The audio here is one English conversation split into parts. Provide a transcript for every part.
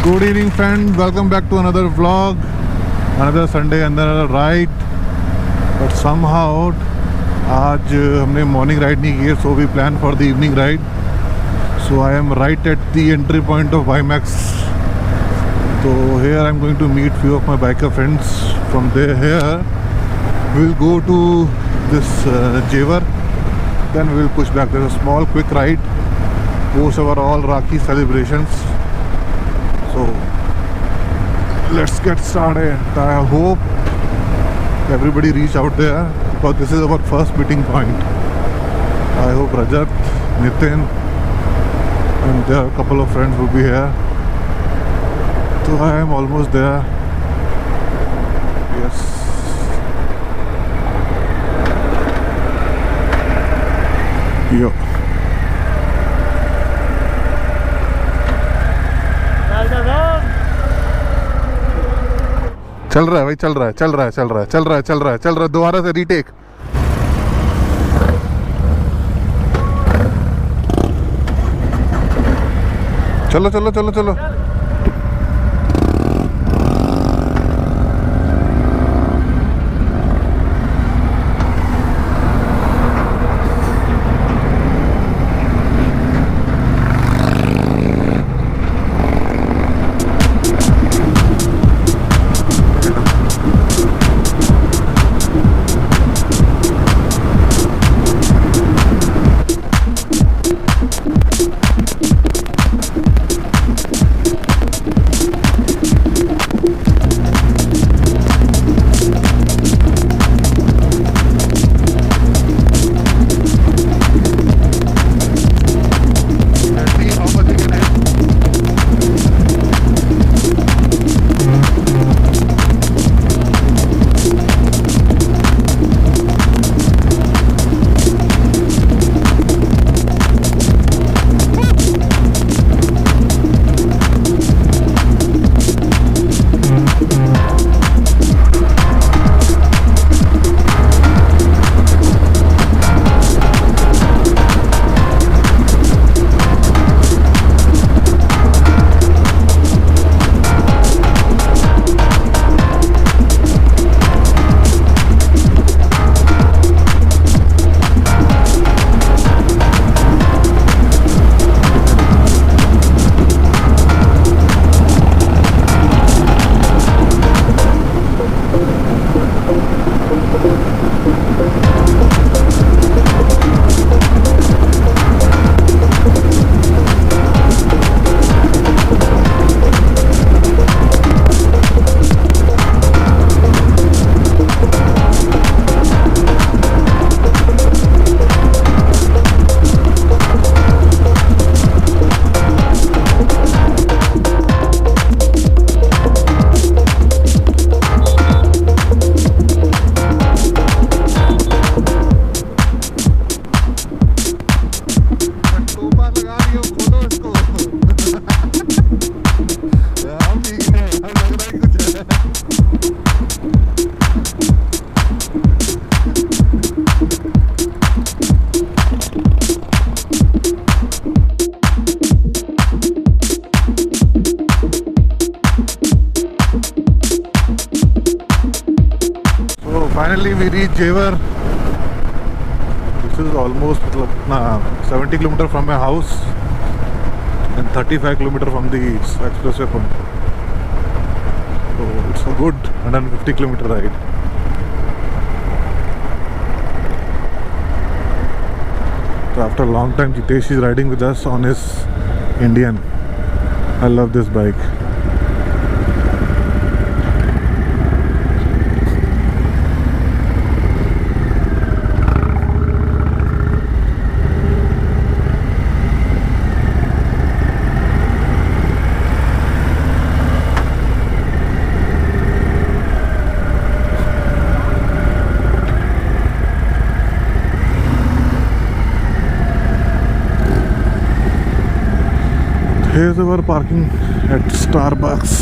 Good evening friends, welcome back to another vlog, another Sunday, another ride. But somehow आज हमने morning ride नहीं की, so we plan for the evening ride. So I am right at the entry point of Vimax. So here I am going to meet few of my biker friends. From there here we will go to this Jewar. Then we will push back. There's a small quick ride post our all Rakhi celebrations. So let's get started. I hope everybody reach out there because this is our first meeting point. I hope Rajat, Nitin and there are a couple of friends will be here. So I am almost there. Yes. Yo. चल रहा है भाई, चल रहा है दोबारा से retake. चलो. Finally we reach Jewar. This is almost 70 km from my house and 35 km from the expressway point. So it's a good 150 km ride. So after a long time Jitesh is riding with us on his Indian. I love this bike. Here's our parking at Starbucks.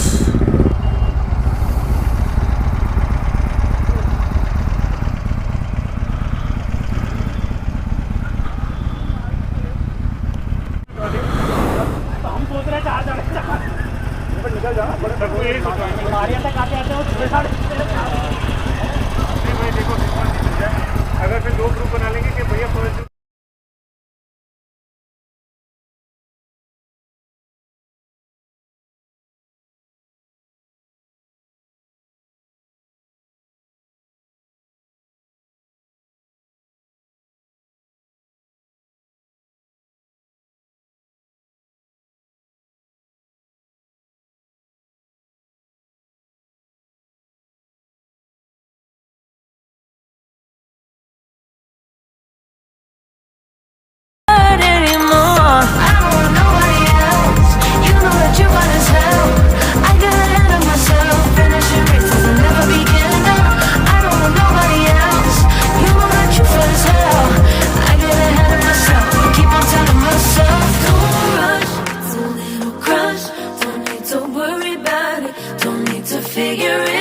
figure